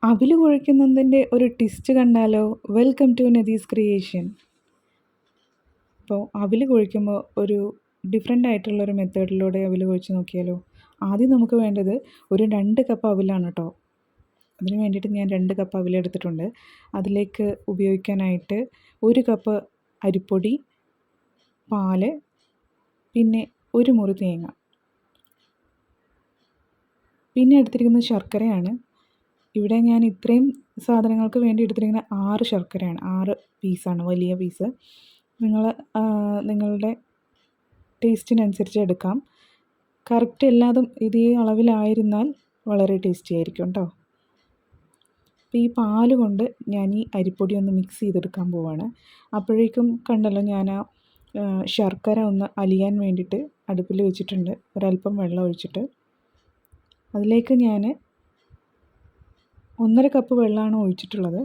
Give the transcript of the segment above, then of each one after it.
അവിൽ കുഴയ്ക്കുന്നതിൻ്റെ ഒരു ട്വിസ്റ്റ് കണ്ടാലോ? Welcome to Nadi's creation. അപ്പോൾ അവിൽ കുഴയ്ക്കുമ്പോൾ ഒരു ഡിഫറെൻ്റ് ആയിട്ടുള്ളൊരു മെത്തേഡിലൂടെ അവിൽ കുഴച്ച് നോക്കിയാലോ? ആദ്യം നമുക്ക് വേണ്ടത് ഒരു 2 കപ്പ് അവിലാണ് കേട്ടോ. അതിന് വേണ്ടിയിട്ട് ഞാൻ 2 കപ്പ് അവിലെടുത്തിട്ടുണ്ട്. അതിലേക്ക് ഉപയോഗിക്കാനായിട്ട് 1 കപ്പ് അരിപ്പൊടി, പാല്, പിന്നെ 1 മുറി തേങ്ങ. പിന്നെ എടുത്തിരിക്കുന്നത് ശർക്കരയാണ്. ഇവിടെ ഞാൻ ഇത്രയും സാധനങ്ങൾക്ക് വേണ്ടി എടുത്തിരിക്കുന്ന 6 ശർക്കരയാണ്. 6 പീസാണ്, വലിയ പീസ്. നിങ്ങൾ നിങ്ങളുടെ ടേസ്റ്റിനനുസരിച്ച് എടുക്കാം. കറക്റ്റ് എല്ലാതും ഇതേ അളവിലായിരുന്നാൽ വളരെ ടേസ്റ്റി ആയിരിക്കും കേട്ടോ. അപ്പോൾ ഈ പാല് കൊണ്ട് ഞാൻ ഈ അരിപ്പൊടി ഒന്ന് മിക്സ് ചെയ്തെടുക്കാൻ പോവാണ്. അപ്പോഴേക്കും കണ്ടല്ലോ, ഞാൻ ആ ശർക്കര ഒന്ന് അലിയാൻ വേണ്ടിയിട്ട് അടുപ്പിൽ വെച്ചിട്ടുണ്ട്. ഒരല്പം വെള്ളം ഒഴിച്ചിട്ട് അതിലേക്ക് ഞാൻ 1.5 കപ്പ് വെള്ളമാണ് ഒഴിച്ചിട്ടുള്ളത്.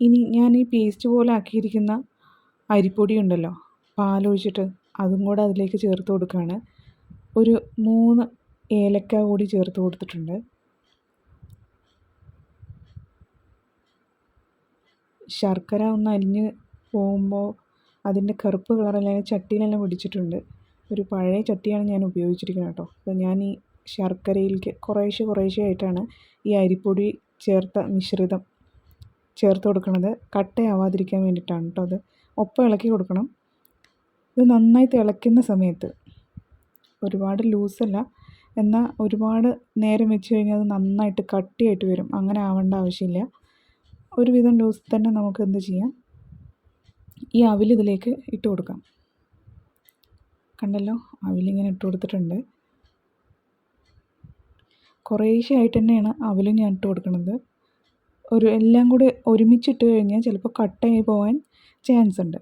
ഇനി ഞാൻ ഈ പേസ്റ്റ് പോലെ ആക്കിയിരിക്കുന്ന അരിപ്പൊടി ഉണ്ടല്ലോ, പാലൊഴിച്ചിട്ട് അതും കൂടെ അതിലേക്ക് ചേർത്ത് കൊടുക്കുകയാണ്. ഒരു 3 ഏലക്ക കൂടി ചേർത്ത് കൊടുത്തിട്ടുണ്ട്. ശർക്കര ഒന്ന് അലിഞ്ഞ് പോകുമ്പോൾ അതിൻ്റെ കറുപ്പ് കളറെല്ലാം ചട്ടിയിലെല്ലാം പിടിച്ചിട്ടുണ്ട്. ഒരു പഴയ ചട്ടിയാണ് ഞാൻ ഉപയോഗിച്ചിരിക്കുന്നത് കേട്ടോ. അപ്പോൾ ഞാൻ ഈ ശർക്കരയിലേക്ക് കുറേശ്ശെ ആയിട്ടാണ് ഈ അരിപ്പൊടി ചേർത്ത മിശ്രിതം ചേർത്ത് കൊടുക്കുന്നത്. കട്ടയാവാതിരിക്കാൻ വേണ്ടിയിട്ടാണ് കേട്ടോ. അത് ഒപ്പം ഇളക്കി കൊടുക്കണം. ഇത് നന്നായി തിളയ്ക്കുന്ന സമയത്ത്, ഒരുപാട് ലൂസല്ല, എന്നാൽ ഒരുപാട് നേരം വെച്ച് കഴിഞ്ഞാൽ അത് നന്നായിട്ട് കട്ടിയായിട്ട് വരും. അങ്ങനെ ആവേണ്ട ആവശ്യമില്ല. ഒരുവിധം ലൂസ് തന്നെ നമുക്ക് എന്ത് ചെയ്യാം, ഈ അവിൽ ഇതിലേക്ക് ഇട്ട് കൊടുക്കാം. കണ്ടല്ലോ, അവിലിങ്ങനെ ഇട്ട് കൊടുത്തിട്ടുണ്ട്. കുറേശ്ശെ ആയിട്ട് തന്നെയാണ് അവിലും ഞാൻ ഇട്ട് കൊടുക്കുന്നത്. എല്ലാം കൂടി ഒരുമിച്ചിട്ട് കഴിഞ്ഞാൽ ചിലപ്പോൾ കട്ടയായി പോകാൻ ചാൻസ് ഉണ്ട്.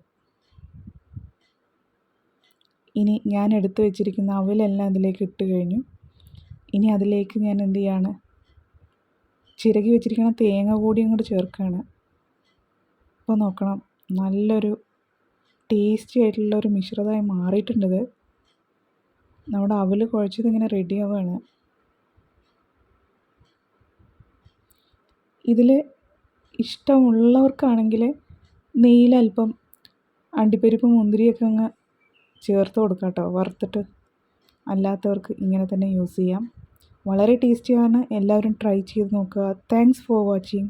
ഇനി ഞാൻ എടുത്ത് വെച്ചിരിക്കുന്ന അവിലെല്ലാം അതിലേക്ക് ഇട്ട് കഴിഞ്ഞു. ഇനി അതിലേക്ക് ഞാൻ എന്ത് ചെയ്യാണ്, ചിരകി വെച്ചിരിക്കുന്ന തേങ്ങ കൂടി അങ്ങോട്ട് ചേർക്കുകയാണ്. അപ്പോൾ നോക്കണം, നല്ലൊരു ടേസ്റ്റി ആയിട്ടുള്ളൊരു മിശ്രിതമായി മാറിയിട്ടുണ്ടത്. നമ്മുടെ അവിൽ കുഴച്ചത് ഇങ്ങനെ റെഡി ആവുകയാണ്. ഇതിൽ ഇഷ്ടമുള്ളവർക്കാണെങ്കിൽ നെയ്യിലല്പം അണ്ടിപ്പരിപ്പ് മുന്തിരിയൊക്കെ അങ്ങ് ചേർത്ത് കൊടുക്കാം കേട്ടോ, വറുത്തിട്ട്. അല്ലാത്തവർക്ക് ഇങ്ങനെ തന്നെ യൂസ് ചെയ്യാം. വളരെ ടേസ്റ്റിയാണ്. എല്ലാവരും ട്രൈ ചെയ്ത് നോക്കുക. Thanks for watching.